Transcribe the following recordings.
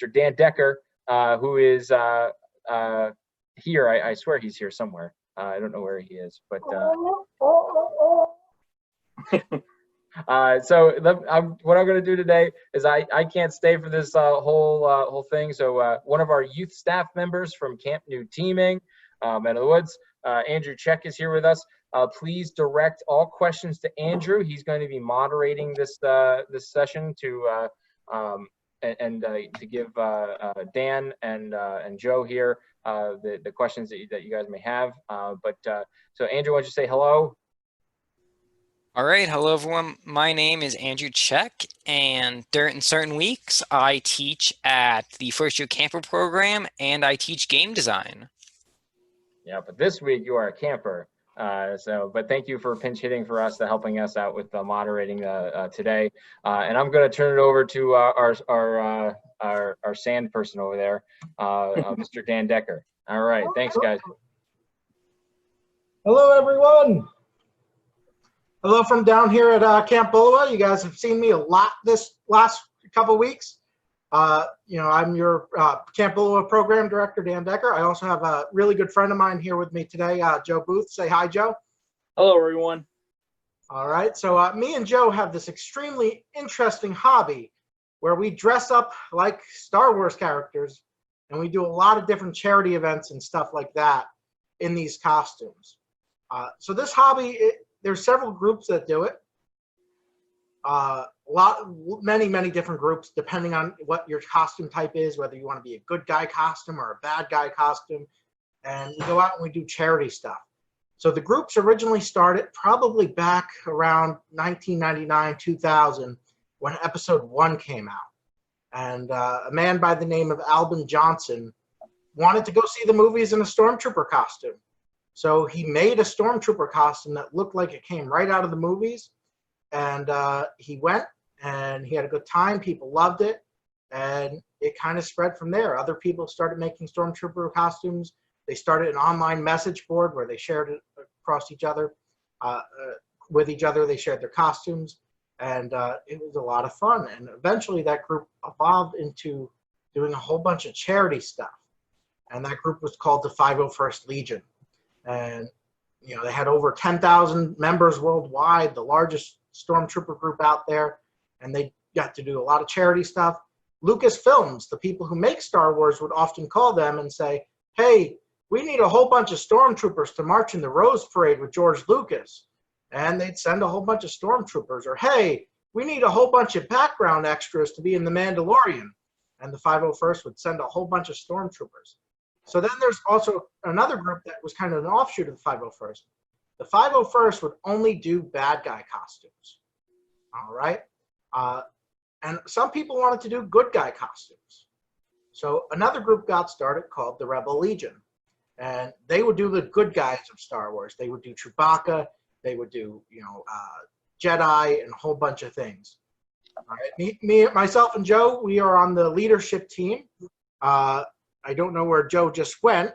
Mr. Dan Decker, who is here. I swear he's here somewhere. I don't know where he is, but what I'm going to do today is I can't stay for this whole thing. So one of our youth staff members from Camp New Teaming, Men of the Woods, Andrew Check is here with us. Please direct all questions to Andrew. He's going to be moderating this session to give Dan and Joe here the questions that you guys may have. So Andrew, why don't you say hello? All right, hello everyone. My name is Andrew Check, and during certain weeks I teach at the First Year Camper program and I teach game design. Yeah, but this week you are a camper. But thank you for pinch hitting for us, helping us out with moderating today. And I'm going to turn it over to our sand person over there, Mr. Dan Decker. All right, thanks guys. Hello everyone. Hello from down here at Camp Bullowa. You guys have seen me a lot this last couple weeks. I'm your Camp Bullowa program director, Dan Decker. I also have a really good friend of mine here with me today, Joe Booth. Say hi, Joe. Hello, everyone. All right. So me and Joe have this extremely interesting hobby where we dress up like Star Wars characters, and we do a lot of different charity events and stuff like that in these costumes. So this hobby, there's several groups that do it. Many different groups, depending on what your costume type is, whether you want to be a good guy costume or a bad guy costume. And we go out and we do charity stuff. So the groups originally started probably back around 1999, 2000, when episode 1 came out. And a man by the name of Albin Johnson wanted to go see the movies in a stormtrooper costume. So he made a stormtrooper costume that looked like it came right out of the movies. And he went and he had a good time. People loved it. And it kind of spread from there. Other people started making stormtrooper costumes. They started an online message board where they shared it across each other. With each other, they shared their costumes. And it was a lot of fun. And eventually that group evolved into doing a whole bunch of charity stuff. And that group was called the 501st Legion. And they had over 10,000 members worldwide, the largest stormtrooper group out there, and they got to do a lot of charity stuff. Lucasfilms, the people who make Star Wars, would often call them and say, hey, we need a whole bunch of stormtroopers to march in the Rose Parade with George Lucas. And they'd send a whole bunch of stormtroopers. Or, hey, we need a whole bunch of background extras to be in The Mandalorian. And the 501st would send a whole bunch of stormtroopers. So then there's also another group that was kind of an offshoot of the 501st. The 501st would only do bad guy costumes, all right? And some people wanted to do good guy costumes. So another group got started called the Rebel Legion. And they would do the good guys of Star Wars. They would do Chewbacca. They would do, Jedi and a whole bunch of things. All right. Myself and Joe, we are on the leadership team. I don't know where Joe just went.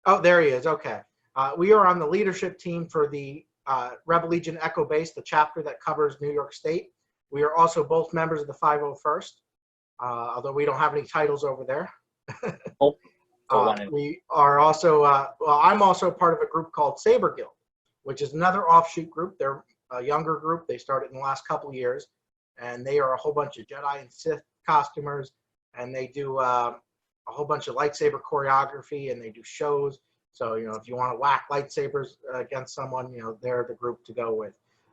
Oh, there he is. Okay. We are on the leadership team for the Rebel Legion Echo Base, the chapter that covers New York State. We are also both members of the 501st, although we don't have any titles over there. We are also, I'm also part of a group called Saber Guild, which is another offshoot group. They're a younger group. They started in the last couple years, and they are a whole bunch of Jedi and Sith costumers, and they do a whole bunch of lightsaber choreography, and they do shows. So, if you want to whack lightsabers against someone, they're the group to go with.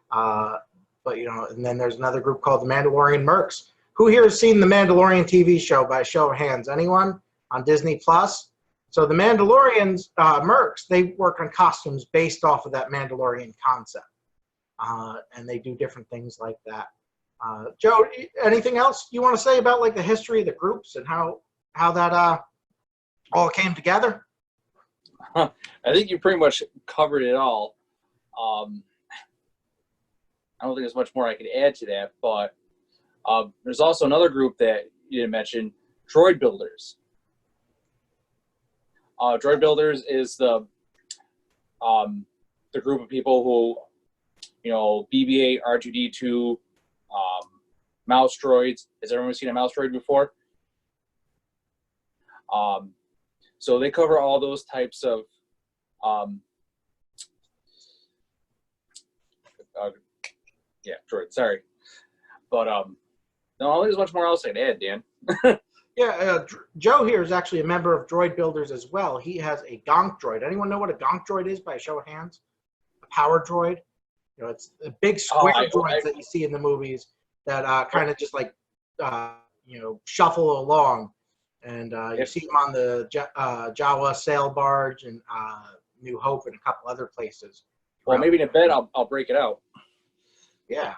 And then there's another group called the Mandalorian Mercs. Who here has seen the Mandalorian TV show by a show of hands? Anyone? On Disney Plus? So the Mandalorians, Mercs, they work on costumes based off of that Mandalorian concept. And they do different things like that. Joe, anything else you want to say about like the history of the groups and how that all came together? I think you pretty much covered it all. I don't think there's much more I could add to that, but there's also another group that you didn't mention, Droid Builders. Droid Builders is the group of people who, BB-8, R2-D2, mouse droids. Has everyone seen a mouse droid before? So they cover all those types of droid. Sorry, but no, there's much more else I can add, Dan. Yeah, Joe here is actually a member of Droid Builders as well. He has a Gonk droid. Anyone know what a Gonk droid is by a show of hands? A power droid. You know, it's the big square droids that you see in the movies that kind of just like shuffle along, and you see them on the Jawa sail barge and New Hope and a couple other places. Well, maybe in a bed I'll break it out. Yeah.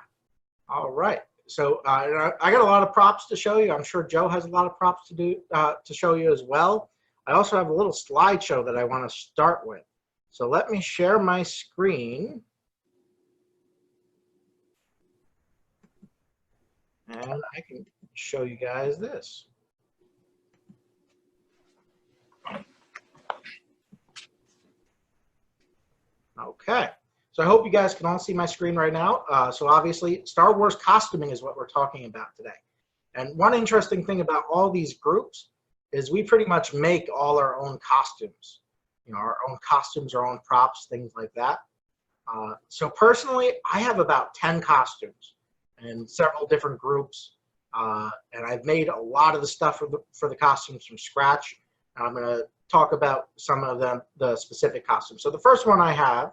All right. So I got a lot of props to show you. I'm sure Joe has a lot of props to show you as well. I also have a little slideshow that I want to start with. So let me share my screen. And I can show you guys this. Okay. So I hope you guys can all see my screen right now. So obviously, Star Wars costuming is what we're talking about today. And one interesting thing about all these groups is we pretty much make all our own costumes. You know, our own costumes, our own props, things like that. So personally, I have about 10 costumes in several different groups. And I've made a lot of the stuff for the costumes from scratch. And I'm going to talk about some of them, the specific costumes. So the first one I have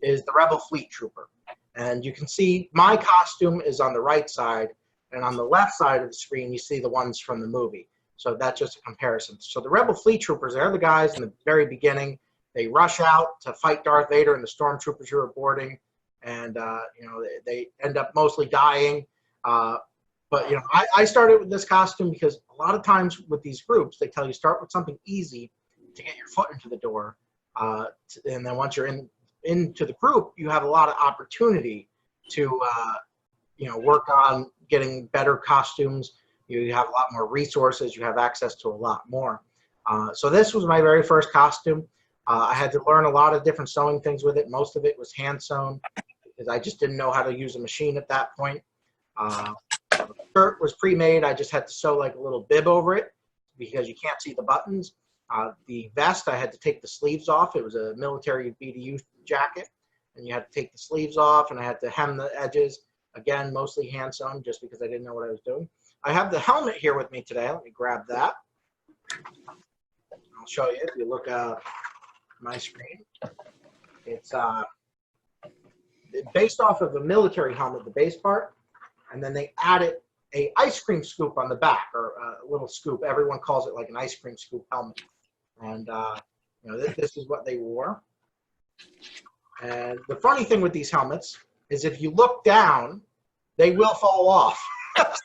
is the Rebel Fleet Trooper. And you can see my costume is on the right side, and on the left side of the screen, you see the ones from the movie. So that's just a comparison. So the Rebel Fleet Troopers, they're the guys in the very beginning. They rush out to fight Darth Vader and the stormtroopers who are boarding, and they end up mostly dying. But I started with this costume because a lot of times with these groups, they tell you start with something easy to get your foot into the door, and then once you're into the group, you have a lot of opportunity to work on getting better costumes. You have a lot more resources. You have access to a lot more. So this was my very first costume. I had to learn a lot of different sewing things with it. Most of it was hand sewn because I just didn't know how to use a machine at that point. The shirt was pre-made. I just had to sew like a little bib over it because you can't see the buttons. The vest, I had to take the sleeves off. It was a military BDU jacket, and you had to take the sleeves off, and I had to hem the edges. Again, mostly hand sewn just because I didn't know what I was doing. I have the helmet here with me today. Let me grab that. I'll show you if you look at my screen. It's based off of the military helmet, the base part, and then they added a ice cream scoop on the back, or a little scoop. Everyone calls it like an ice cream scoop helmet. And this is what they wore. And the funny thing with these helmets is if you look down, they will fall off. It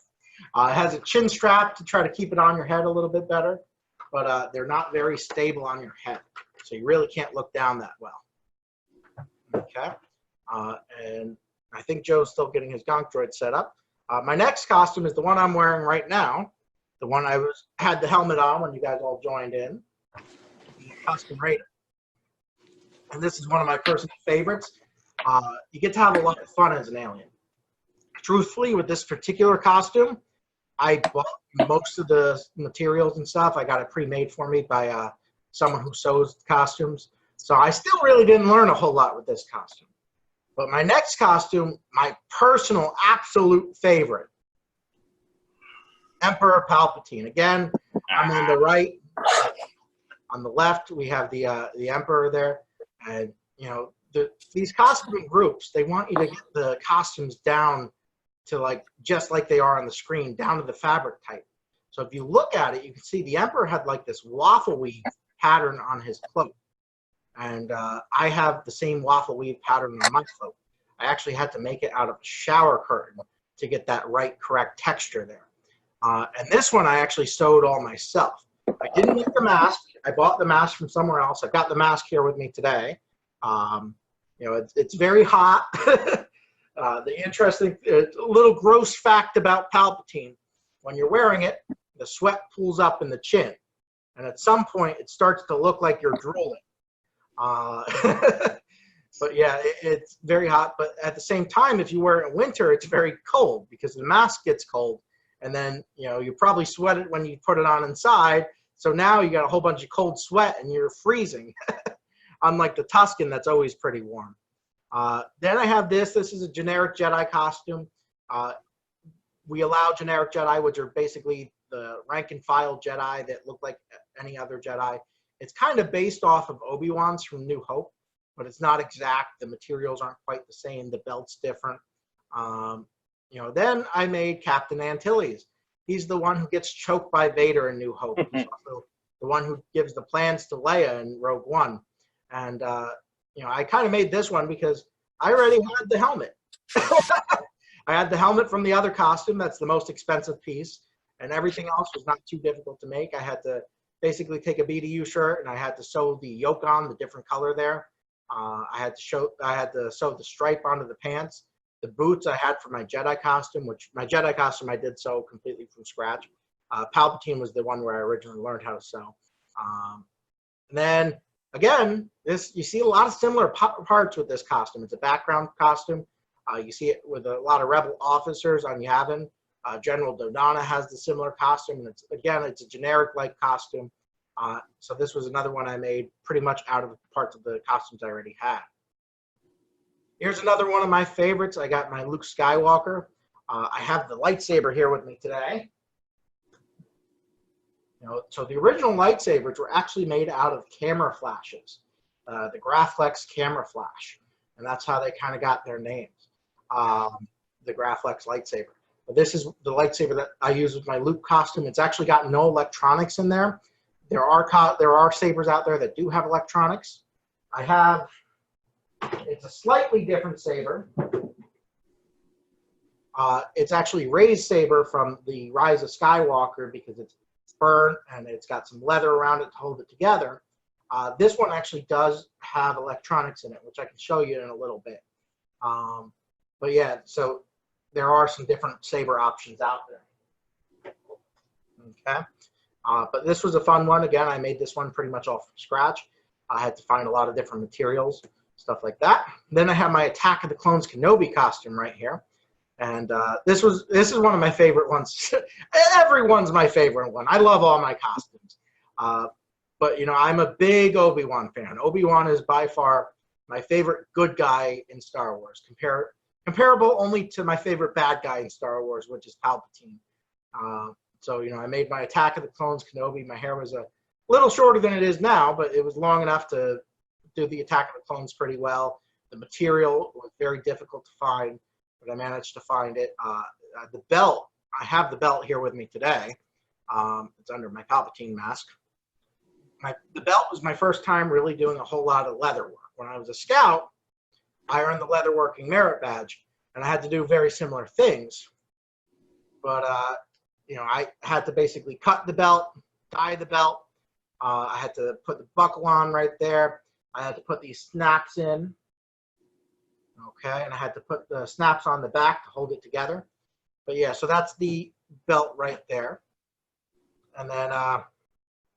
has a chin strap to try to keep it on your head a little bit better, but they're not very stable on your head. So you really can't look down that well. Okay. And I think Joe's still getting his Gonk droid set up. My next costume is the one I'm wearing right now. The one I had the helmet on when you guys all joined in. The Custom Raider. And this is one of my personal favorites. You get to have a lot of fun as an alien. Truthfully, with this particular costume, I bought most of the materials and stuff. I got it pre-made for me by someone who sews costumes. So I still really didn't learn a whole lot with this costume. But my next costume, my personal absolute favorite, Emperor Palpatine. Again, I'm on the right. On the left, we have the Emperor there. And, these costuming groups, they want you to get the costumes down to just like they are on the screen, down to the fabric type. So if you look at it, you can see the Emperor had like this waffle weave pattern on his cloak. And I have the same waffle weave pattern on my cloak. I actually had to make it out of a shower curtain to get that correct texture there. And this one I actually sewed all myself. I didn't make the mask. I bought the mask from somewhere else. I've got the mask here with me today. It's very hot. The interesting, little gross fact about Palpatine, when you're wearing it, the sweat pools up in the chin. And at some point, it starts to look like you're drooling. But yeah, it's very hot. But at the same time, if you wear it in winter, it's very cold because the mask gets cold. And then, you probably sweat it when you put it on inside. So now you got a whole bunch of cold sweat and you're freezing. Unlike the Tusken, that's always pretty warm. Then I have this. This is a generic Jedi costume. We allow generic Jedi, which are basically the rank and file Jedi that look like any other Jedi. It's kind of based off of Obi-Wan's from New Hope, but it's not exact. The materials aren't quite the same. The belt's different. Then I made Captain Antilles. He's the one who gets choked by Vader in New Hope. He's also the one who gives the plans to Leia in Rogue One. And, I kind of made this one because I already had the helmet. I had the helmet from the other costume. That's the most expensive piece. And everything else was not too difficult to make. I had to basically take a BDU shirt and I had to sew the yoke on, the different color there. I had to sew the stripe onto the pants. The boots I had for my Jedi costume, which my Jedi costume I did sew completely from scratch. Palpatine was the one where I originally learned how to sew. And then again, you see a lot of similar parts with this costume. It's a background costume. You see it with a lot of rebel officers on Yavin. General Dodonna has the similar costume, and it's a generic-like costume. So this was another one I made pretty much out of parts of the costumes I already had. Here's another one of my favorites. I got my Luke Skywalker. I have the lightsaber here with me today. So the original lightsabers were actually made out of camera flashes, the Graflex camera flash, and that's how they kind of got their names, the Graflex lightsaber. But this is the lightsaber that I use with my Luke costume. It's actually got no electronics in there. There are sabers out there that do have electronics. It's a slightly different saber. It's actually Rey's saber from the Rise of Skywalker because it's burnt and it's got some leather around it to hold it together. This one actually does have electronics in it, which I can show you in a little bit. But yeah, so there are some different saber options out there. Okay. But this was a fun one. Again, I made this one pretty much all from scratch. I had to find a lot of different materials, stuff like that. Then I have my Attack of the Clones Kenobi costume right here. And this is one of my favorite ones. Everyone's my favorite one. I love all my costumes. But, I'm a big Obi-Wan fan. Obi-Wan is by far my favorite good guy in Star Wars. Comparable only to my favorite bad guy in Star Wars, which is Palpatine. So, I made my Attack of the Clones Kenobi. My hair was a little shorter than it is now, but it was long enough to do the Attack of the Clones pretty well. The material was very difficult to find, but I managed to find it. The belt, I have the belt here with me today. It's under my Palpatine mask. The belt was my first time really doing a whole lot of leather work. When I was a scout, I earned the leatherworking merit badge, and I had to do very similar things. But, I had to basically cut the belt, dye the belt. I had to put the buckle on right there. I had to put these snaps in. Okay, and I had to put the snaps on the back to hold it together. But yeah, so that's the belt right there. And then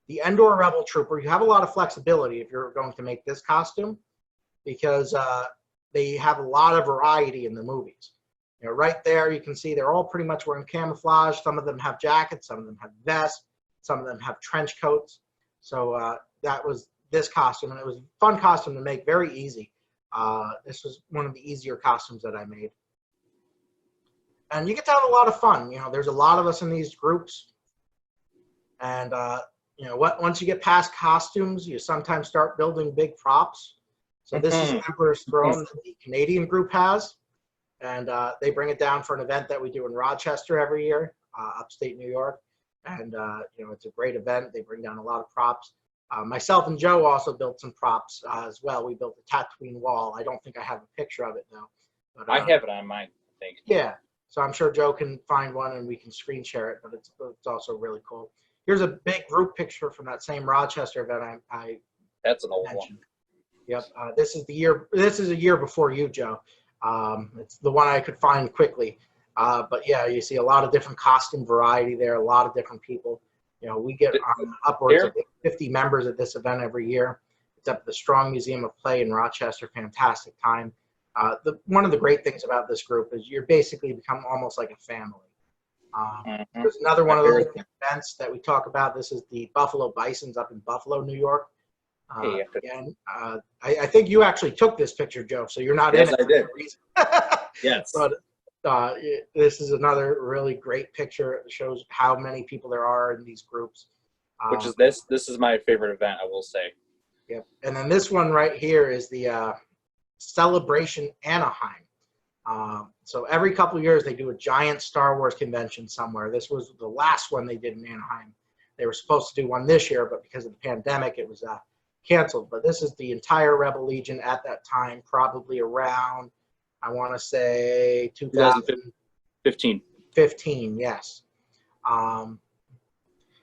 the Endor Rebel Trooper, you have a lot of flexibility if you're going to make this costume because they have a lot of variety in the movies. Right there you can see they're all pretty much wearing camouflage. Some of them have jackets, some of them have vests, some of them have trench coats. So that was this costume, and it was a fun costume to make, very easy. This was one of the easier costumes that I made. And you get to have a lot of fun. There's a lot of us in these groups. And, once you get past costumes, you sometimes start building big props. So this is Emperor's Throne that the Canadian group has. And they bring it down for an event that we do in Rochester every year, upstate New York. And, it's a great event. They bring down a lot of props. Myself and Joe also built some props as well. We built a Tatooine wall. I don't think I have a picture of it though. But, I have it on mine, I think. Yeah, so I'm sure Joe can find one and we can screen share it, but it's also really cool. Here's a big group picture from that same Rochester event I That's an old mentioned. one. Yep, this is a year before you, Joe. It's the one I could find quickly. But yeah, you see a lot of different costume variety there, a lot of different people. We get upwards of 50 members at this event every year. It's at the Strong Museum of Play in Rochester. Fantastic time. One of the great things about this group is you're basically become almost like a family. There's another one of those events that we talk about. This is the Buffalo Bisons up in Buffalo, New York. Again, I think you actually took this picture, Joe, so you're not in it. Yes, I did. Reason. Yes. But this is another really great picture. It shows how many people there are in these groups. Which is this is my favorite event, I will say. Yep. And then this one right here is the Celebration Anaheim. So every couple of years they do a giant Star Wars convention somewhere. This was the last one they did in Anaheim. They were supposed to do one this year, but because of the pandemic, it was canceled. But this is the entire Rebel Legion at that time, probably around, I want to say 2015. 15. Yes.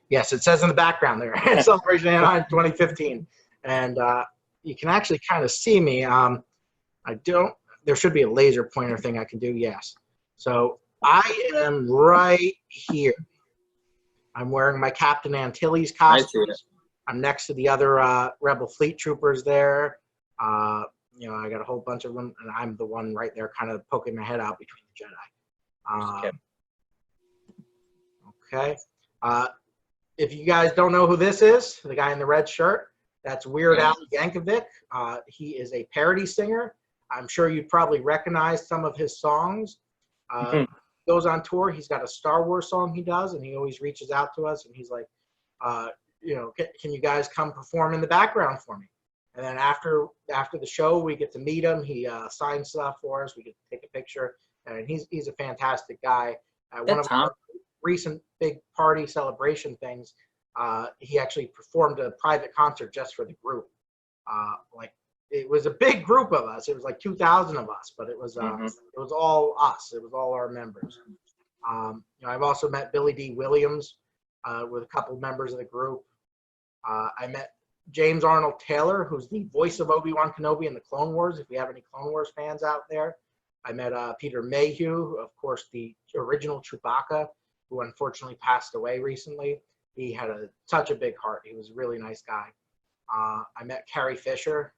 Yes, it says in the background there, Celebration Anaheim 2015. And you can actually kind of see me. There should be a laser pointer thing I can do, yes. So I am right here. I'm wearing my Captain Antilles costumes. I'm next to the other Rebel Fleet troopers there. I got a whole bunch of them, and I'm the one right there kind of poking my head out between the Jedi. Okay. If you guys don't know who this is, the guy in the red shirt, that's Weird Al Yankovic. He is a parody singer. I'm sure you probably recognize some of his songs. He goes on tour. He's got a Star Wars song he does, and he always reaches out to us, and he's like, can you guys come perform in the background for me? And then after the show, we get to meet him. He signs stuff for us. We get to take a picture, and he's a fantastic guy. One of our recent big party celebration things, he actually performed a private concert just for the group. It was a big group of us. It was like 2,000 of us, but it was all us. It was all our members. I've also met Billy D. Williams with a couple of members of the group. I met James Arnold Taylor, who's the voice of Obi-Wan Kenobi in the Clone Wars, if you have any Clone Wars fans out there. I met Peter Mayhew, of course, the original Chewbacca, who unfortunately passed away recently. He had such a big heart. He was a really nice guy. I met Carrie Fisher.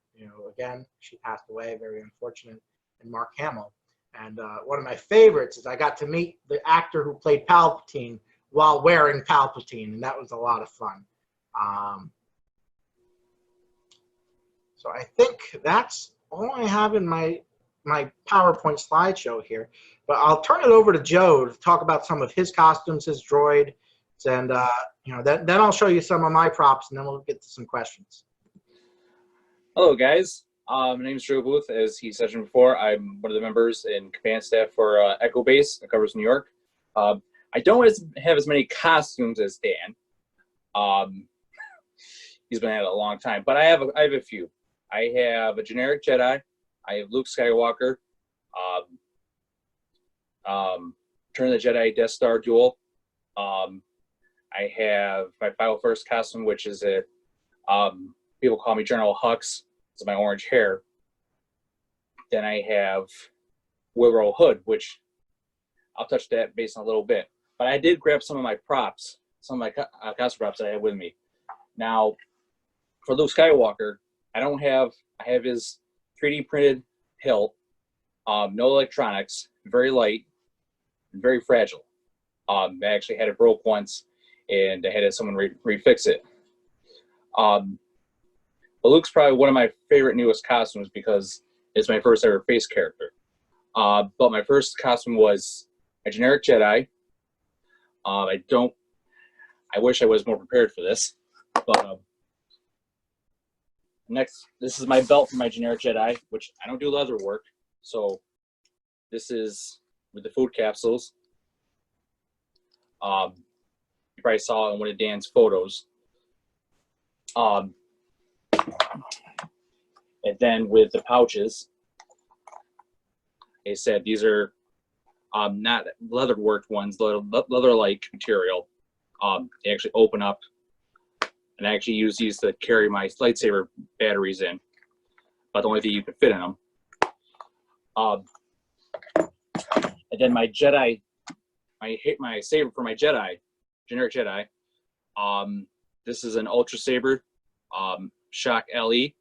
Again, she passed away, very unfortunate, and Mark Hamill. And one of my favorites is I got to meet the actor who played Palpatine while wearing Palpatine, and that was a lot of fun. So I think that's all I have in my PowerPoint slideshow here. But I'll turn it over to Joe to talk about some of his costumes, his droid, and then I'll show you some of my props, and then we'll get to some questions. Hello, guys. My name is Joe Booth. As he said before, I'm one of the members in command staff for Echo Base that covers New York. I don't have as many costumes as Dan. He's been at it a long time, but I have a few. I have a generic Jedi. I have Luke Skywalker. Return of the Jedi Death Star duel. I have my 501st costume, which is people call me General Hux. It's my orange hair. Then I have Wilbur Hood, which I'll touch that base in a little bit. But I did grab some of my props, some of my costume props that I have with me. Now, for Luke Skywalker, I have his 3D printed hilt, no electronics, very light, and very fragile. I actually had it broke once, and I had someone refix it. But Luke's probably one of my favorite newest costumes because it's my first ever face character. But my first costume was a generic Jedi. I wish I was more prepared for this, but next, this is my belt for my generic Jedi, which I don't do leather work. So this is with the food capsules. You probably saw in one of Dan's photos. And then with the pouches, they said these are not leather worked ones, leather-like material. They actually open up, and I actually use these to carry my lightsaber batteries in. But the only thing you can fit in them. And then my Jedi, my saber for my Jedi, generic Jedi. This is an Ultra Saber, Shock LE.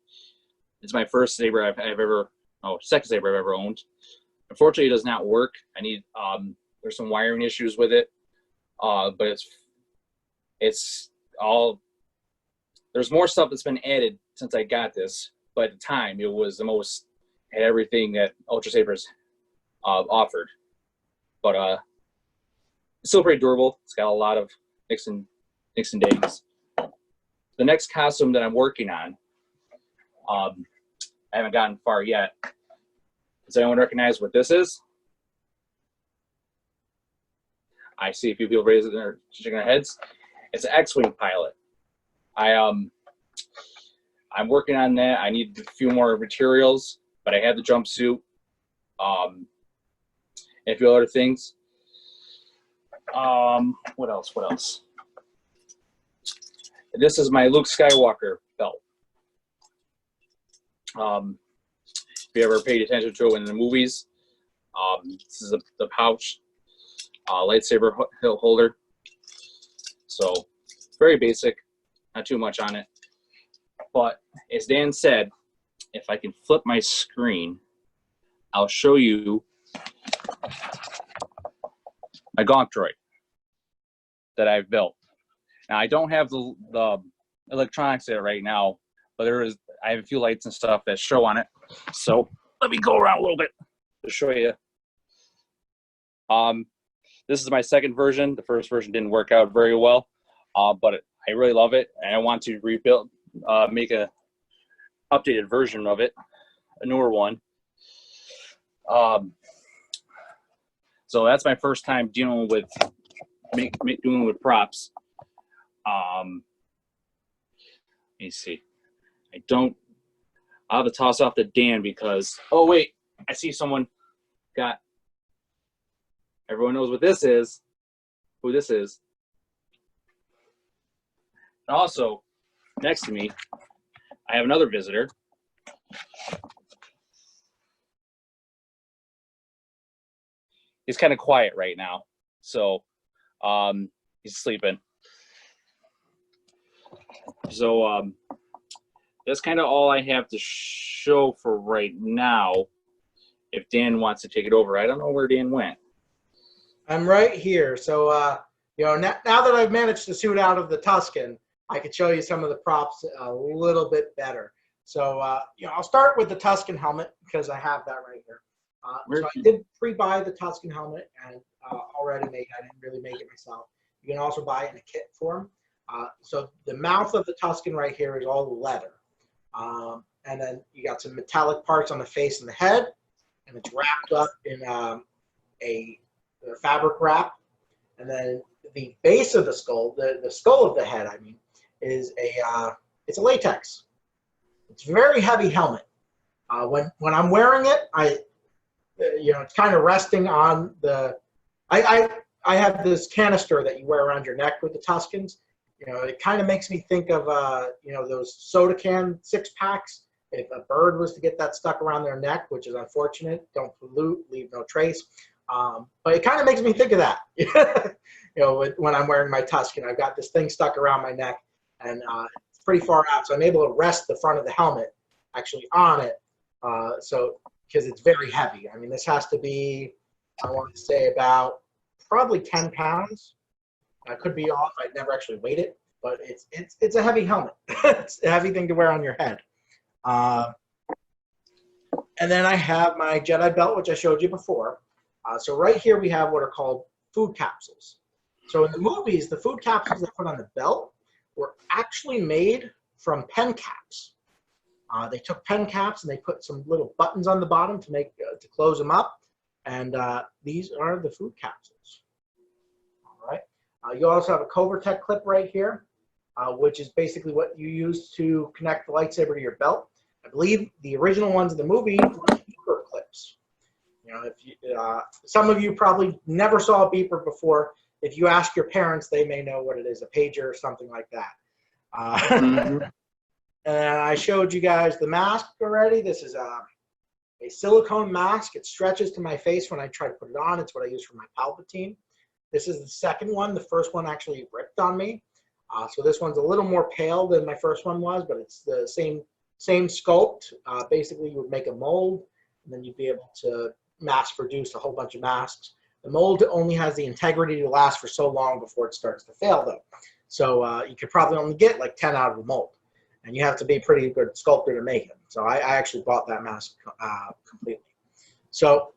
It's my first saber I've ever, second saber I've ever owned. Unfortunately, it does not work. I need, there's some wiring issues with it, but it's all, there's more stuff that's been added since I got this, but at the time it was the most, had everything that Ultra Sabers offered. But it's still pretty durable. It's got a lot of nicks and dings. The next costume that I'm working on, I haven't gotten far yet. Does anyone recognize what this is? I see a few people raising their shaking their heads. It's an X-Wing pilot. I'm working on that. I need a few more materials, but I have the jumpsuit, and a few other things. What else? This is my Luke Skywalker belt. If you ever paid attention to it in the movies, this is the pouch, lightsaber holder. So very basic, not too much on it. But as Dan said, if I can flip my screen, I'll show you my Gonk droid that I've built. Now I don't have the electronics there right now, but I have a few lights and stuff that show on it. So let me go around a little bit to show you. This is my second version. The first version didn't work out very well, but I really love it, and I want to rebuild, make a updated version of it, a newer one. So that's my first time dealing with dealing with props. Let me see. I'll have to toss off to Dan because, oh wait, I see someone everyone knows what this is, who this is. And also, next to me, I have another visitor. He's kind of quiet right now, so he's sleeping. So that's kind of all I have to show for right now. If Dan wants to take it over, I don't know where Dan went. I'm right here. So, now that I've managed to suit out of the Tusken, I could show you some of the props a little bit better. So, I'll start with the Tusken helmet because I have that right here. So I did pre-buy the Tusken helmet and already made. I didn't really make it myself. You can also buy it in a kit form. So the mouth of the Tusken right here is all leather. And then you got some metallic parts on the face and the head, and it's wrapped up in a fabric wrap. And then the base of the skull, the skull of the head, I mean, is it's a latex. It's a very heavy helmet. When I'm wearing it, it's kind of resting on the. I have this canister that you wear around your neck with the Tuskens. It kind of makes me think of those soda can 6-packs. If a bird was to get that stuck around their neck, which is unfortunate, don't pollute, leave no trace. But it kind of makes me think of that. When I'm wearing my Tusken, I've got this thing stuck around my neck, and it's pretty far out, so I'm able to rest the front of the helmet actually on it. Because it's very heavy. I mean, this has to be, I want to say, about probably 10 pounds. I could be off. I'd never actually weighed it, but it's a heavy helmet. It's a heavy thing to wear on your head. And then I have my Jedi belt, which I showed you before. So right here we have what are called food capsules. So in the movies, the food capsules they put on the belt were actually made from pen caps. They took pen caps and they put some little buttons on the bottom to close them up, and these are the food capsules. All right. You also have a Covertech clip right here, which is basically what you use to connect the lightsaber to your belt. I believe the original ones in the movie were beeper clips. Some of you probably never saw a beeper before. If you ask your parents, they may know what it is, a pager or something like that. And I showed you guys the mask already. This is a silicone mask. It stretches to my face when I try to put it on. It's what I use for my Palpatine. This is the second one. The first one actually ripped on me. So this one's a little more pale than my first one was, but it's the same sculpt. Basically, you would make a mold, and then you'd be able to mass produce a whole bunch of masks. The mold only has the integrity to last for so long before it starts to fail, though. So you could probably only get like 10 out of a mold, and you have to be a pretty good sculptor to make it. So I actually bought that mask completely. So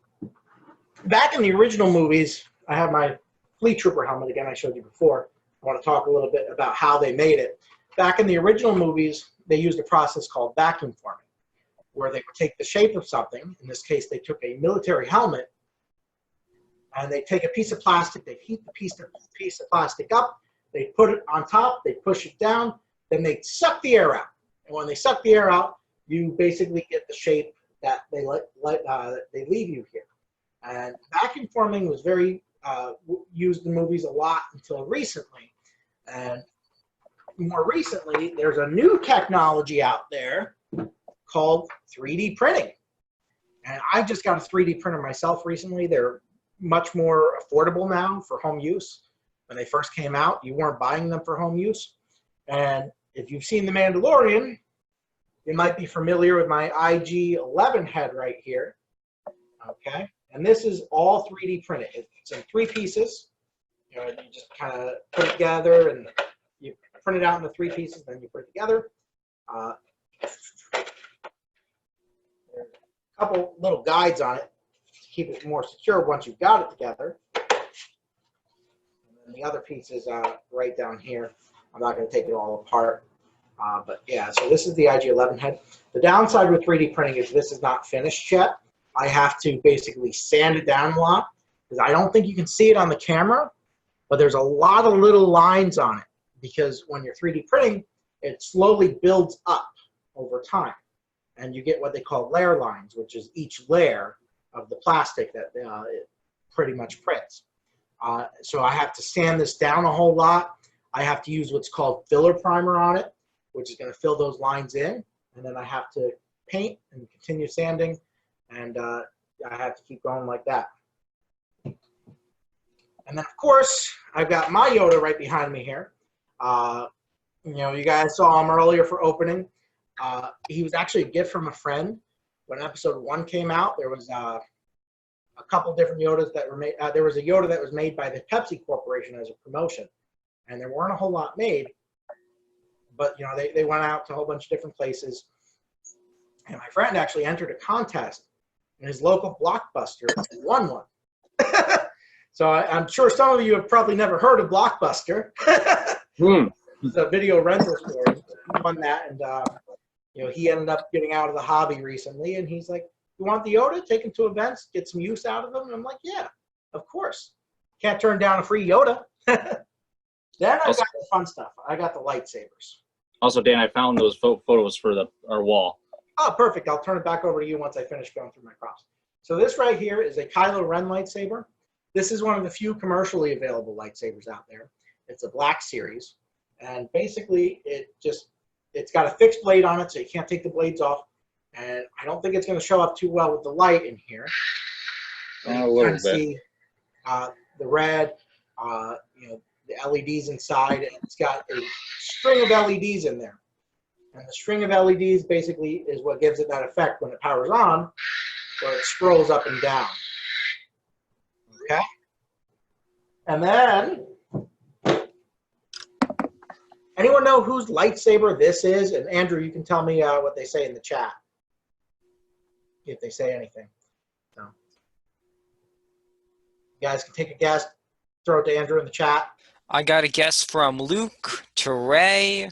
back in the original movies, I have my Fleet Trooper helmet again. I showed you before. I want to talk a little bit about how they made it. Back in the original movies, they used a process called vacuum forming, where they would take the shape of something. In this case, they took a military helmet, and they take a piece of plastic. They heat the piece of plastic up. They put it on top. They push it down. Then they suck the air out. And when they suck the air out, you basically get the shape that they leave you here. And vacuum forming was very used in movies a lot until recently. And more recently, there's a new technology out there called 3D printing. And I just got a 3D printer myself recently. They're much more affordable now for home use. When they first came out, you weren't buying them for home use. And if you've seen The Mandalorian, you might be familiar with my IG-11 head right here. Okay, and this is all 3D printed. It's in 3 pieces. You know, you just kind of put it together, and you print it out into 3 pieces, then you put it together. There's a couple little guides on it to keep it more secure once you've got it together. And then the other piece is right down here. I'm not going to take it all apart. But yeah, so this is the IG-11 head. The downside with 3D printing is this is not finished yet. I have to basically sand it down a lot because I don't think you can see it on the camera, but there's a lot of little lines on it because when you're 3D printing, it slowly builds up over time. And you get what they call layer lines, which is each layer of the plastic that it pretty much prints. So I have to sand this down a whole lot. I have to use what's called filler primer on it, which is going to fill those lines in. And then I have to paint and continue sanding. And I have to keep going like that. And then, of course, I've got my Yoda right behind me here. You know, you guys saw him earlier for opening. He was actually a gift from a friend. When episode 1 came out, there was a couple different Yodas that were made. There was a Yoda that was made by the Pepsi Corporation as a promotion. And there weren't a whole lot made. But, you know, they went out to a whole bunch of different places. And my friend actually entered a contest in his local Blockbuster and won one. So I'm sure some of you have probably never heard of Blockbuster. It's a video rental store. He won that, and you know, he ended up getting out of the hobby recently. And he's like, "You want the Yoda? Take him to events, get some use out of them." And I'm like, "Yeah, of course. Can't turn down a free Yoda." Then I got the fun stuff. I got the lightsabers. Also, Dan, I found those photos for our wall. Oh, perfect. I'll turn it back over to you once I finish going through my props. So this right here is a Kylo Ren lightsaber. This is one of the few commercially available lightsabers out there. It's a black series. And basically, it's got a fixed blade on it, so you can't take the blades off. And I don't think it's going to show up too well with the light in here. A little bit. See the red, you know, the LEDs inside. And it's got a string of LEDs in there. And the string of LEDs basically is what gives it that effect when it powers on, where it scrolls up and down. Okay? And then, anyone know whose lightsaber this is? And Andrew, you can tell me what they say in the chat, if they say anything. So, you guys can take a guess, throw it to Andrew in the chat. I got a guess from Luke to Ray.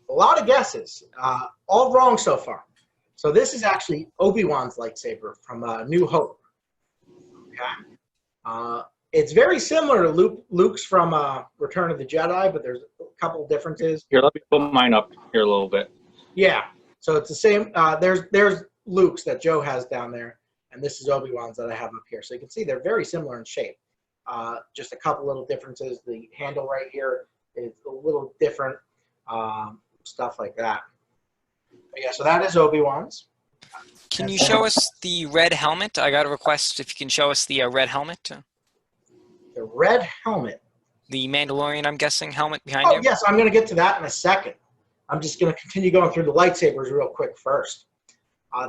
A lot of guesses, all wrong so far. So this is actually Obi-Wan's lightsaber from New Hope. Okay. It's very similar to Luke's from Return of the Jedi, but there's a couple of differences. Here, let me put mine up here a little bit. Yeah, so it's the same. There's Luke's that Joe has down there, and this is Obi-Wan's that I have up here. So you can see they're very similar in shape. Just a couple little differences. The handle right here is a little different, stuff like that. But yeah, so that is Obi-Wan's. Can you show us the red helmet? I got a request if you can show us the red helmet. The red helmet. The Mandalorian, I'm guessing, helmet behind Oh, you? yes, I'm going to get to that in a second. I'm just going to continue going through the lightsabers real quick first.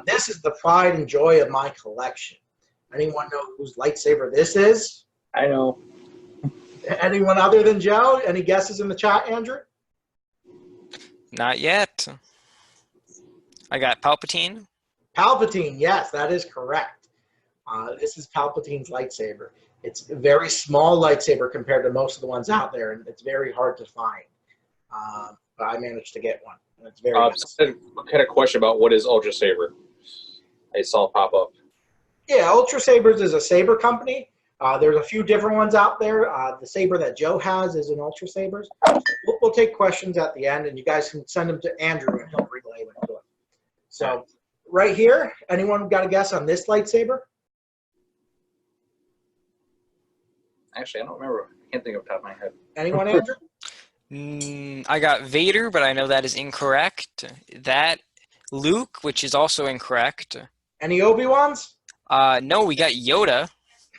This is the pride and joy of my collection. Anyone know whose lightsaber this is? I know. Anyone other than Joe? Any guesses in the chat, Andrew? Not yet. I got Palpatine. Palpatine, yes, that is correct. This is Palpatine's lightsaber. It's a very small lightsaber compared to most of the ones out there, and it's very hard to find. But I managed to get one. And it's very nice. I had a question about what is Ultra Saber. I saw it pop up. Yeah, Ultra Sabers is a saber company. There's a few different ones out there. The saber that Joe has is an Ultra Sabers. We'll take questions at the end, and you guys can send them to Andrew, and he'll relay them to him. So right here, anyone got a guess on this lightsaber? Actually, I don't remember. I can't think of the top of my head. Anyone, Andrew? I got Vader, but I know that is incorrect. That Luke, which is also incorrect. Any Obi-Wans? No, we got Yoda.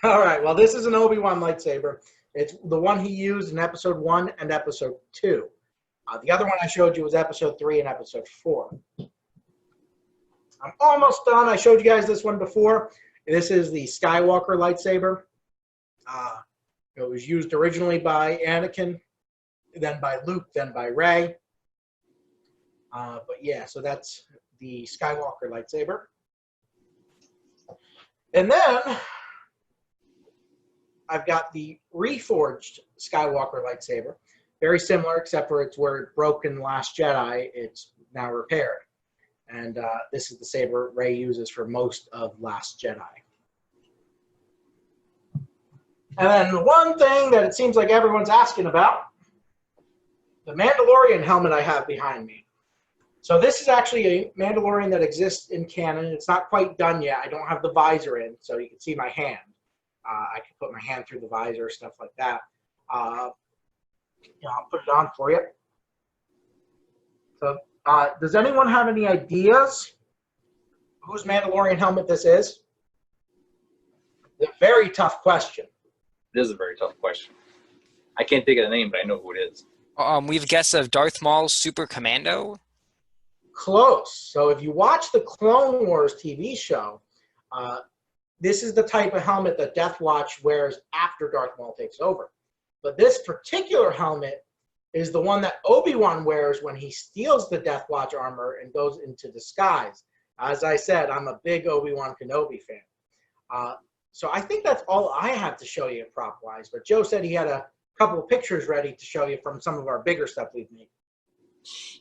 All right, well, this is an Obi-Wan lightsaber. It's the one he used in Episode 1 and Episode 2. The other one I showed you was Episode 3 and Episode 4. I'm almost done. I showed you guys this one before. This is the Skywalker lightsaber. It was used originally by Anakin, then by Luke, then by Rey. But yeah, so that's the Skywalker lightsaber. And then I've got the reforged Skywalker lightsaber. Very similar, except for it's where it broke in Last Jedi, it's now repaired. And this is the saber Rey uses for most of Last Jedi. And then the one thing that it seems like everyone's asking about, the Mandalorian helmet I have behind me. So this is actually a Mandalorian that exists in canon. It's not quite done yet. I don't have the visor in, so you can see my hand. I can put my hand through the visor, stuff like that. I'll put it on for you. So does anyone have any ideas whose Mandalorian helmet this is? It's a very tough question. It is a very tough question. I can't think of the name, but I know who it is. We have a guess of Darth Maul's Super Commando. Close. So if you watch the Clone Wars TV show, this is the type of helmet that Death Watch wears after Darth Maul takes over. But this particular helmet is the one that Obi-Wan wears when he steals the Death Watch armor and goes into disguise. As I said, I'm a big Obi-Wan Kenobi fan. So I think that's all I have to show you prop-wise. But Joe said he had a couple of pictures ready to show you from some of our bigger stuff we've made.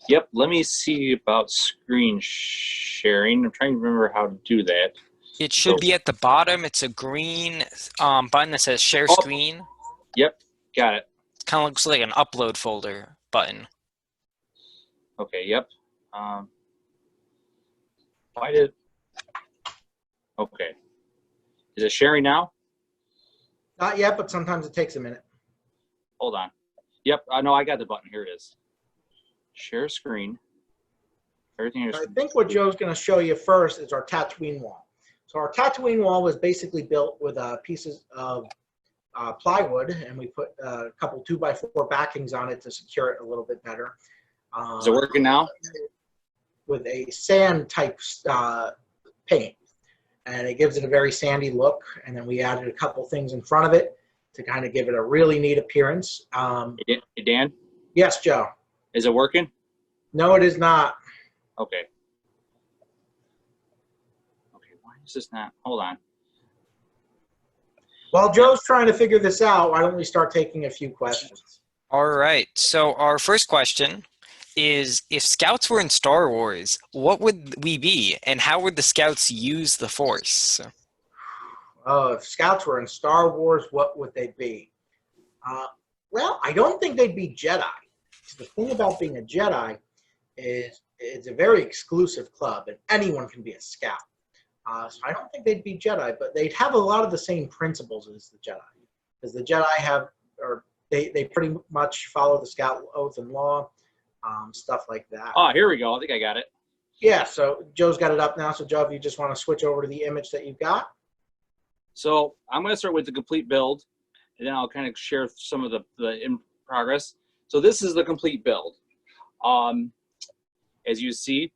Yep, let me see about screen sharing. I'm trying to remember how to do that. It should be at the bottom. It's a green button that says Share Screen. Yep, got it. It kind of looks like an upload folder button. Okay, yep. Why did... Okay. Is it sharing now? Not yet, but sometimes it takes a minute. Hold on. Yep, no, I got the button. Here it is. Share screen. Everything is... I think what Joe's going to show you first is our Tatooine wall. So our Tatooine wall was basically built with pieces of plywood, and we put a couple 2x4 backings on it to secure it a little bit better. Is it working now? With a sand type paint, and it gives it a very sandy look. And then we added a couple things in front of it to kind of give it a really neat appearance. Hey, Dan? Yes, Joe. Is it working? No, it is not. Okay. Okay, why is this not? Hold on. While Joe's trying to figure this out, why don't we start taking a few questions? All right. So our first question is, if scouts were in Star Wars, what would we be, and how would the scouts use the Force? Oh, if scouts were in Star Wars, what would they be? Well, I don't think they'd be Jedi. The thing about being a Jedi is it's a very exclusive club, and anyone can be a scout. So I don't think they'd be Jedi, but they'd have a lot of the same principles as the Jedi. Because the Jedi have, or they pretty much follow the scout oath and law, stuff like that. Oh, here we go. I think I got it. Yeah, so Joe's got it up now. So Joe, if you just want to switch over to the image that you've got. So I'm going to start with the complete build, and then I'll kind of share some of the in progress. So this is the complete build. as you see,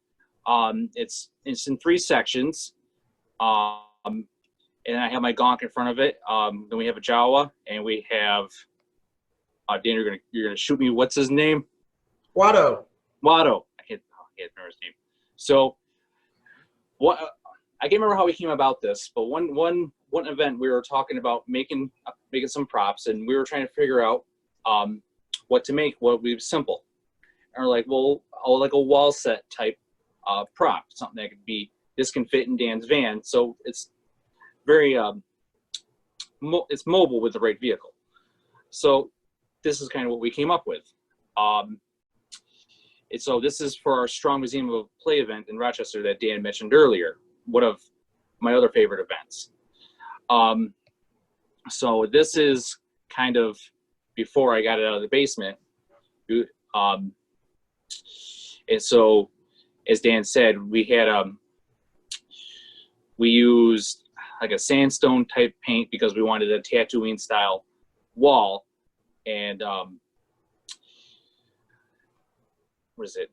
it's in 3 sections. And I have my Gonk in front of it. Then we have a Jawa, and we have Dan. You're gonna shoot me. What's his name? Watto. Watto. I can't remember his name. So, what? I can't remember how we came about this, but one event we were talking about making some props, and we were trying to figure out what to make. What would be simple, and we're like, well, like a wall set type prop, something that could be. This can fit in Dan's van, so it's very it's mobile with the right vehicle. So this is kind of what we came up with. And so this is for our Strong Museum of Play event in Rochester that Dan mentioned earlier, one of my other favorite events. So this is kind of before I got it out of the basement. And so, as Dan said, we had we used like a sandstone type paint because we wanted a Tatooine style wall. And what is it?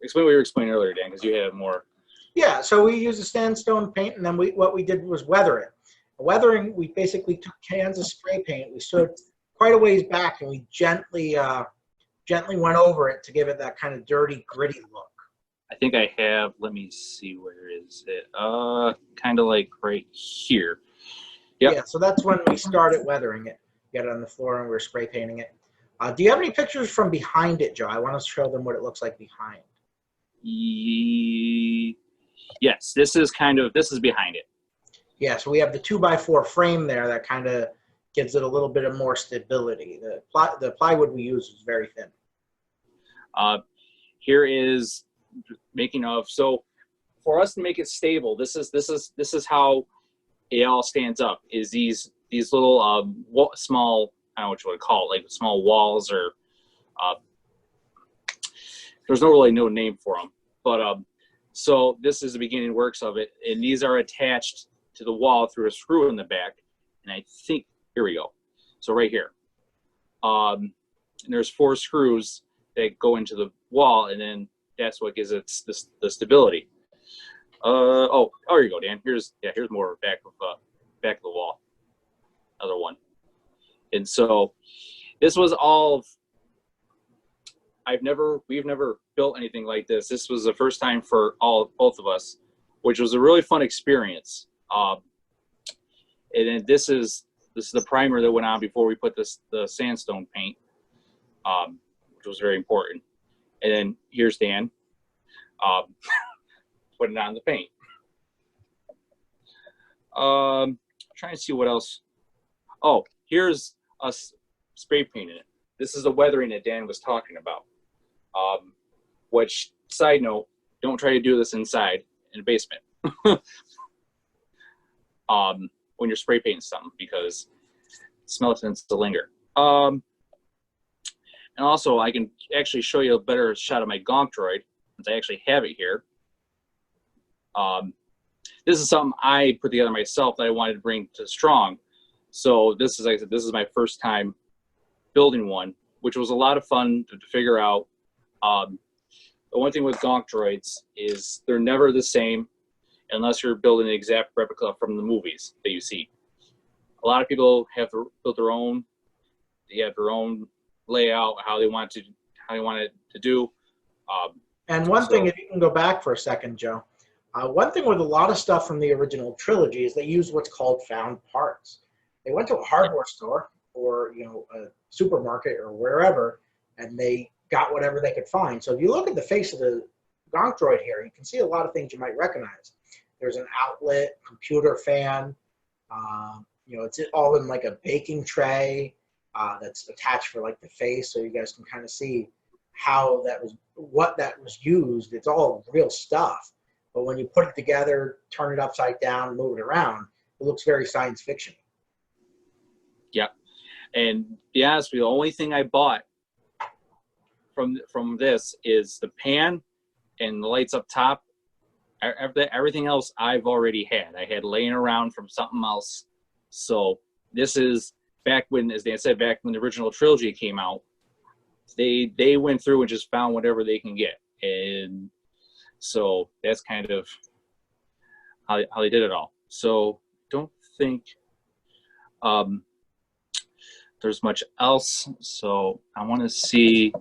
Explain what you were explaining earlier, Dan, because you had more. Yeah, so we used a sandstone paint, and then what we did was weather it. Weathering, we basically took cans of spray paint. We stood quite a ways back, and we gently went over it to give it that kind of dirty, gritty look. I think I have, let me see, where is it? Kind of like right here. Yep. Yeah, so that's when we started weathering it. Got it on the floor, and we were spray painting it. Do you have any pictures from behind it, Joe? I want to show them what it looks like behind. Yes, this is behind it. Yeah, so we have the 2x4 frame there that kind of gives it a little bit of more stability. The plywood we use is very thin. Here is making of, so for us to make it stable, this is how it all stands up, is these little small, I don't know what you would call it, like small walls, or there's no name for them, but so this is the beginning works of it, and these are attached to the wall through a screw in the back, and I think here we go. So right here, and there's 4 screws that go into the wall, and then that's what gives it the stability. Oh, here you go, Dan. Here's more back of the wall. Another one. And so this was all. We've never built anything like this. This was the first time for both of us, which was a really fun experience. And then this is the primer that went on before we put the sandstone paint, which was very important. And then here's Dan putting on the paint. Trying to see what else. Oh, here's us spray painting it. This is the weathering that Dan was talking about. Which, side note, don't try to do this inside in a basement. When you're spray painting something, because smell tends to linger. And also, I can actually show you a better shot of my Gonk Droid, since I actually have it here. This is something I put together myself that I wanted to bring to Strong. So this is, like I said, this is my first time building one, which was a lot of fun to figure out. The one thing with Gonk Droids is they're never the same unless you're building an exact replica from the movies that you see. A lot of people have built their own. They have their own layout, how they want it to do. And one thing, if you can go back for a second, Joe, one thing with a lot of stuff from the original trilogy is they use what's called found parts. They went to a hardware store or a supermarket or wherever, and they got whatever they could find. So if you look at the face of the Gonk Droid here, you can see a lot of things you might recognize. There's an outlet, computer fan. It's all in like a baking tray that's attached for like the face, so you guys can kind of see what that was used. It's all real stuff. But when you put it together, turn it upside down, move it around, it looks very science fiction. Yeah. And to be honest with you, the only thing I bought from this is the pan and the lights up top. Everything else I've already had. I had laying around from something else. So this is back when, as Dan said, back when the original trilogy came out, they went through and just found whatever they can get. And So that's kind of how they did it all. So don't think there's much else. So I want to see,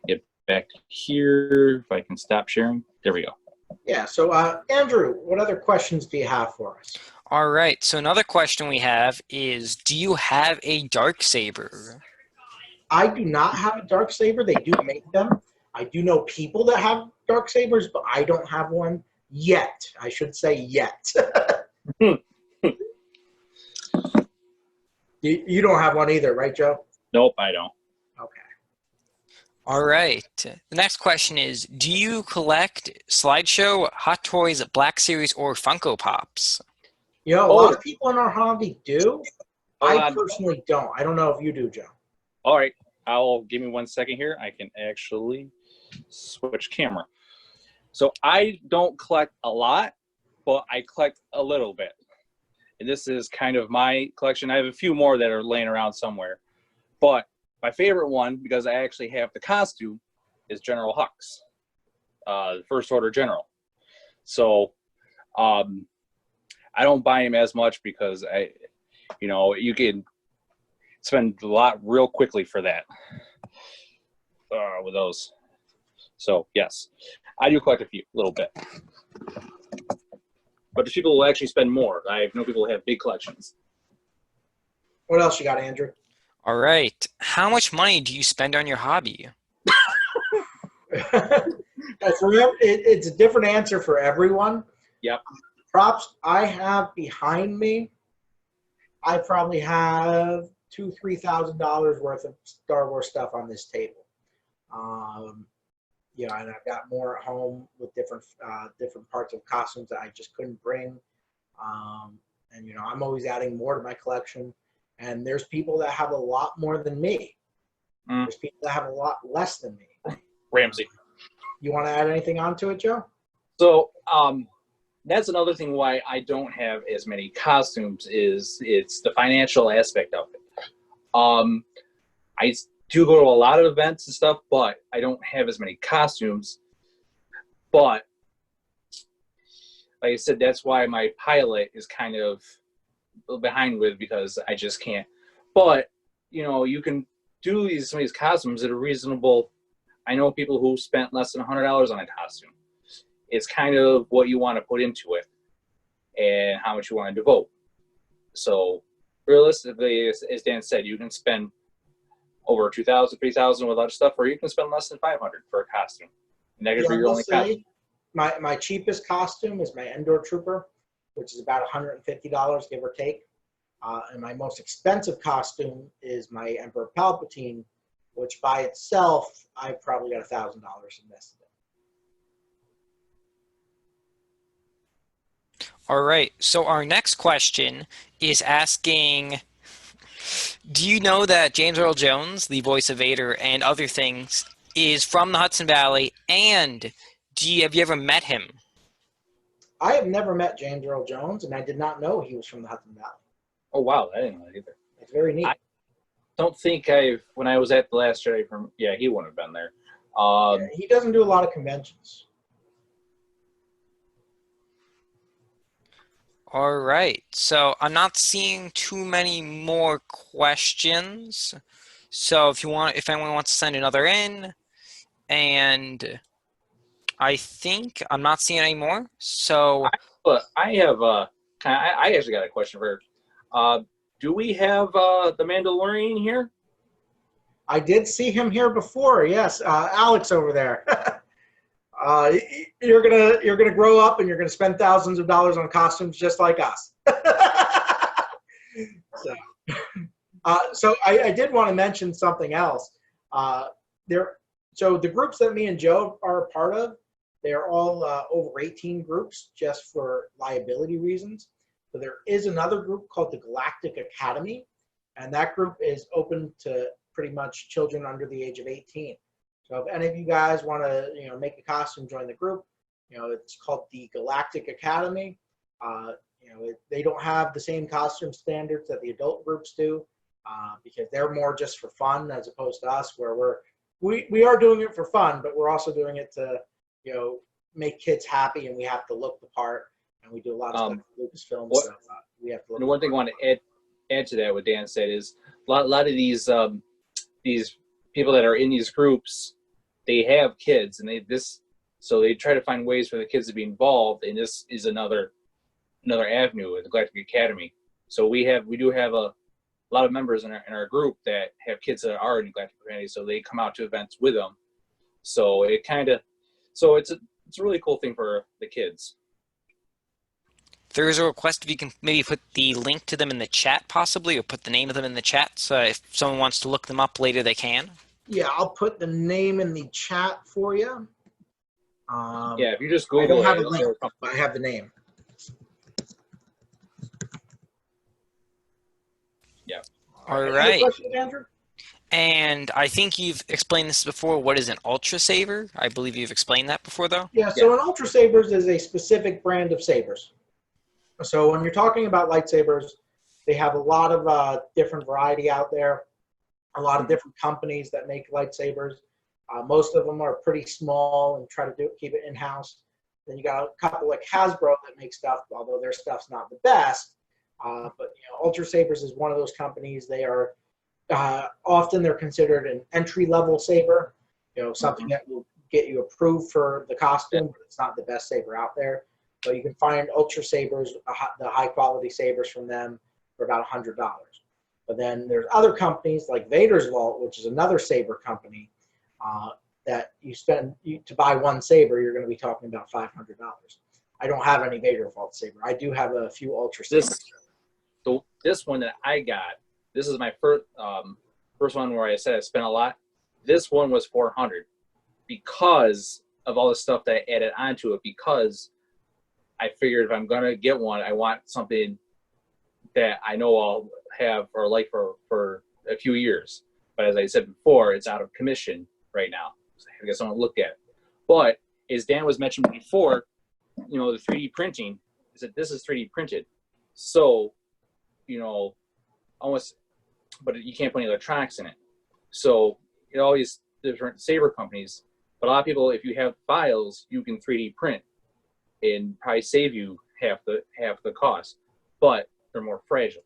get back here, if I can stop sharing. There we go. Yeah. So, Andrew, what other questions do you have for us? All right. So another question we have is, do you have a dark saber? I do not have a dark saber. They do make them. I do know people that have dark sabers, but I don't have one yet. I should say yet. You don't have one either, right, Joe? Nope, I don't. Okay. All right. The next question is, do you collect Slideshow, Hot Toys, Black Series, or Funko Pops? You know, a lot of people in our hobby do. I on. personally don't. I don't know if you do, Joe. All right, I'll give me 1 second here. I can actually switch camera. So I don't collect a lot, but I collect a little bit. And this is kind of my collection. I have a few more that are laying around somewhere. But my favorite one, because I actually have the costume, is General Hux, the First Order General. So I don't buy him as much because you can spend a lot real quickly for that with those. So yes, I do collect a little bit. But there's people who actually spend more. I know people who have big collections. What else you got, Andrew? All right. How much money do you spend on your hobby? It's a different answer for everyone. Yep. Props I have behind me, I probably have $2,000-$3,000 worth of Star Wars stuff on this table. And I've got more at home with different parts of costumes that I just couldn't bring. I'm always adding more to my collection. And there's people that have a lot more than me. There's people that have a lot less than me. Ramsey. You want to add anything onto it, Joe? So that's another thing why I don't have as many costumes is it's the financial aspect of it. I do go to a lot of events and stuff, but I don't have as many costumes. But like I said, that's why my pilot is kind of behind with, because I just can't. But you can do some of these costumes that are reasonable. I know people who spent less than $100 on a costume. It's kind of what you want to put into it and how much you want to devote. So realistically, as Dan said, you can spend over $2,000, $3,000 with other stuff, or you can spend less than $500 for a costume. And that could be your only costume. My cheapest costume is my Endor Trooper, which is about $150, give or take. And my most expensive costume is my Emperor Palpatine, which by itself, I've probably got $1,000 invested in. All right. So our next question is asking, do you know that James Earl Jones, the voice of Vader and other things, is from the Hudson Valley? And have you ever met him? I have never met James Earl Jones, and I did not know he was from the Hudson Valley. Oh, wow. I didn't know that either. It's very neat. I don't think when I was at the last Jedi, he wouldn't have been there. He doesn't do a lot of conventions. All right. So I'm not seeing too many more questions. So if anyone wants to send another in, and I think I'm not seeing any more. So But I have I actually got a question for her. Do we have the Mandalorian here? I did see him here before. Yes, Alex over there. You're gonna grow up and you're gonna spend thousands of dollars on costumes just like us. So I did want to mention something else. So the groups that me and Joe are a part of, they're all over 18 groups just for liability reasons. So there is another group called the Galactic Academy, and that group is open to pretty much children under the age of 18. So if any of you guys want to, make a costume, join the group. It's called the Galactic Academy. They don't have the same costume standards that the adult groups do, because they're more just for fun as opposed to us, where we are doing it for fun, but we're also doing it to, make kids happy, and we have to look the part, and we do a lot of stuff with Lucasfilm, what- so we have to look And one thing I want to add to that, what Dan said, is a lot of these people that are in these groups, they have kids, and so they try to find ways for the kids to be involved, and this is another avenue at the Galactic Academy. So we do have a lot of members in our group that have kids that are in Galactic Academy, so they come out to events with them. So it's a really cool thing for the kids. If there is a request, if you can maybe put the link to them in the chat possibly, or put the name of them in the chat, so if someone wants to look them up later, they can. Yeah, I'll put the name in the chat for you. Yeah, if you just I don't Google have a it, link, but I have the name. All Any other right. questions, Andrew? And I think you've explained this before. What is an Ultra Saber? I believe you've explained that before, though. Yeah, so an Ultra Sabers is a specific brand of sabers. So when you're talking about lightsabers, they have a lot of different variety out there, a lot of different companies that make lightsabers. Most of them are pretty small and try to keep it in-house. Then you got a couple like Hasbro that make stuff, although their stuff's not the best. But Ultra Sabers is one of those companies. They are often they're considered an entry-level saber, something that will get you approved for the costume, but it's not the best saber out there. So you can find Ultra Sabers, the high-quality sabers from them, for about $100. But then there's other companies like Vader's Vault, which is another saber company, that to buy one saber, you're going to be talking about $500. I don't have any Vader Vault saber. I do have a few Ultra Sabers. This one that I got, this is my first one where I said I spent a lot. This one was $400 because of all the stuff that I added onto it, because I figured if I'm going to get one, I want something that I know I'll have or like for a few years. But as I said before, it's out of commission right now. So I guess someone look at it. But as Dan was mentioning before, the 3D printing, is that this is 3D printed. So, almost, but you can't put any electronics in it. So all these different saber companies, but a lot of people, if you have files, you can 3D print and probably save you half the cost, but they're more fragile.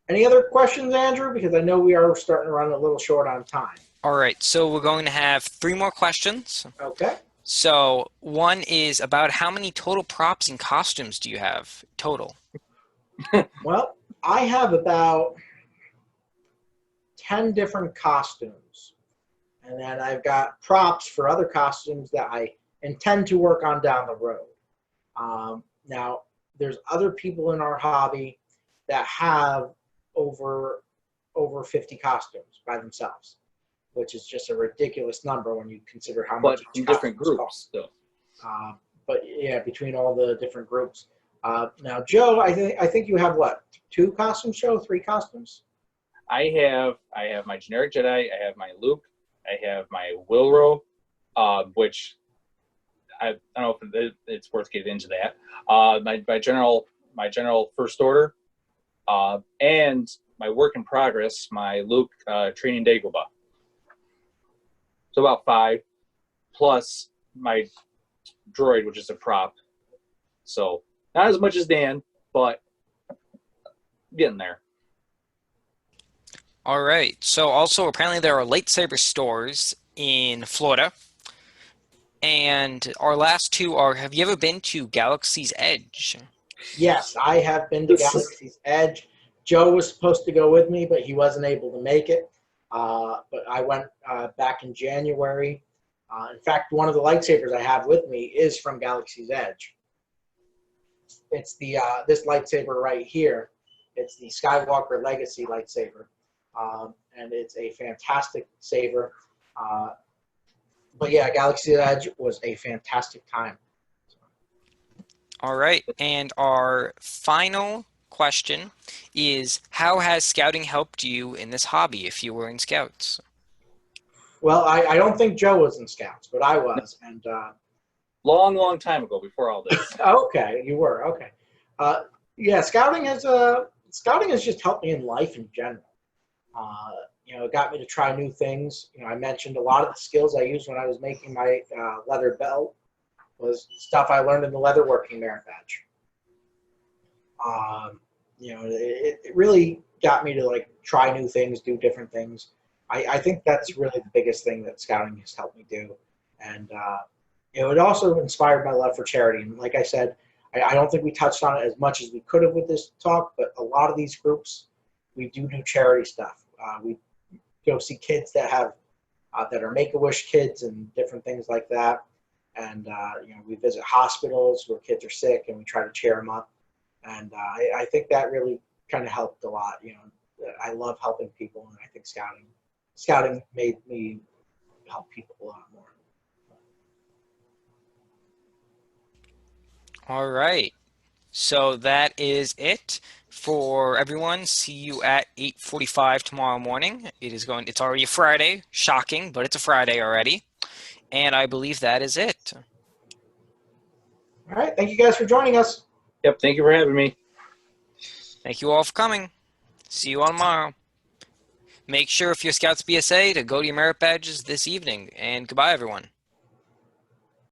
Any other questions, Andrew? Because I know we are starting to run a little short on time. All right, so we're going to have 3 more questions. Okay. So one is about how many total props and costumes do you have total? Well, I have about 10 different costumes. And then I've got props for other costumes that I intend to work on down the road. Now, there's other people in our hobby that have over 50 costumes by themselves, which is just a ridiculous number when you consider how much But in different groups, though. But yeah, between all the different groups. Now, Joe, I think you have what? 2 costumes, Joe? 3 costumes? I have my generic Jedi. I have my Luke. I have my Wilro, which I don't know if it's worth getting into that. My general First Order, and my work in progress, my Luke training Dagobah. So about 5, plus my droid, which is a prop. So not as much as Dan, but getting there. All right, so also apparently there are lightsaber stores in Florida. And our last 2 are, have you ever been to Galaxy's Edge? Yes, I have been to Galaxy's Edge. Joe was supposed to go with me, but he wasn't able to make it. But I went back in January. In fact, one of the lightsabers I have with me is from Galaxy's Edge. It's the this lightsaber right here. It's the Skywalker Legacy lightsaber, and it's a fantastic saber. But yeah, Galaxy's Edge was a fantastic time. All right, and our final question is, how has scouting helped you in this hobby if you were in scouts? Well, I don't think Joe was in Scouts, but I was. And long time ago, before all this. okay, you were. Okay. Yeah, scouting has just helped me in life in general. It got me to try new things. I mentioned a lot of the skills I used when I was making my leather belt was stuff I learned in the leatherworking merit badge. It really got me to like try new things, do different things. I think that's really the biggest thing that scouting has helped me do. And it also inspired my love for charity. And like I said, I don't think we touched on it as much as we could have with this talk, but a lot of these groups, we do charity stuff. We go see kids that have that are Make-A-Wish kids and different things like that. And we visit hospitals where kids are sick, and we try to cheer them up. And I think that really kind of helped a lot. I love helping people, and I think scouting made me help people a lot more. All right. So that is it for everyone. See you at 8:45 tomorrow morning. It's already a Friday. Shocking, but it's a Friday already. And I believe that is it. All right. Thank you guys for joining us. Yep. Thank you for having me. Thank you all for coming. See you all tomorrow. Make sure if you're Scouts BSA to go to your merit badges this evening. And goodbye, everyone.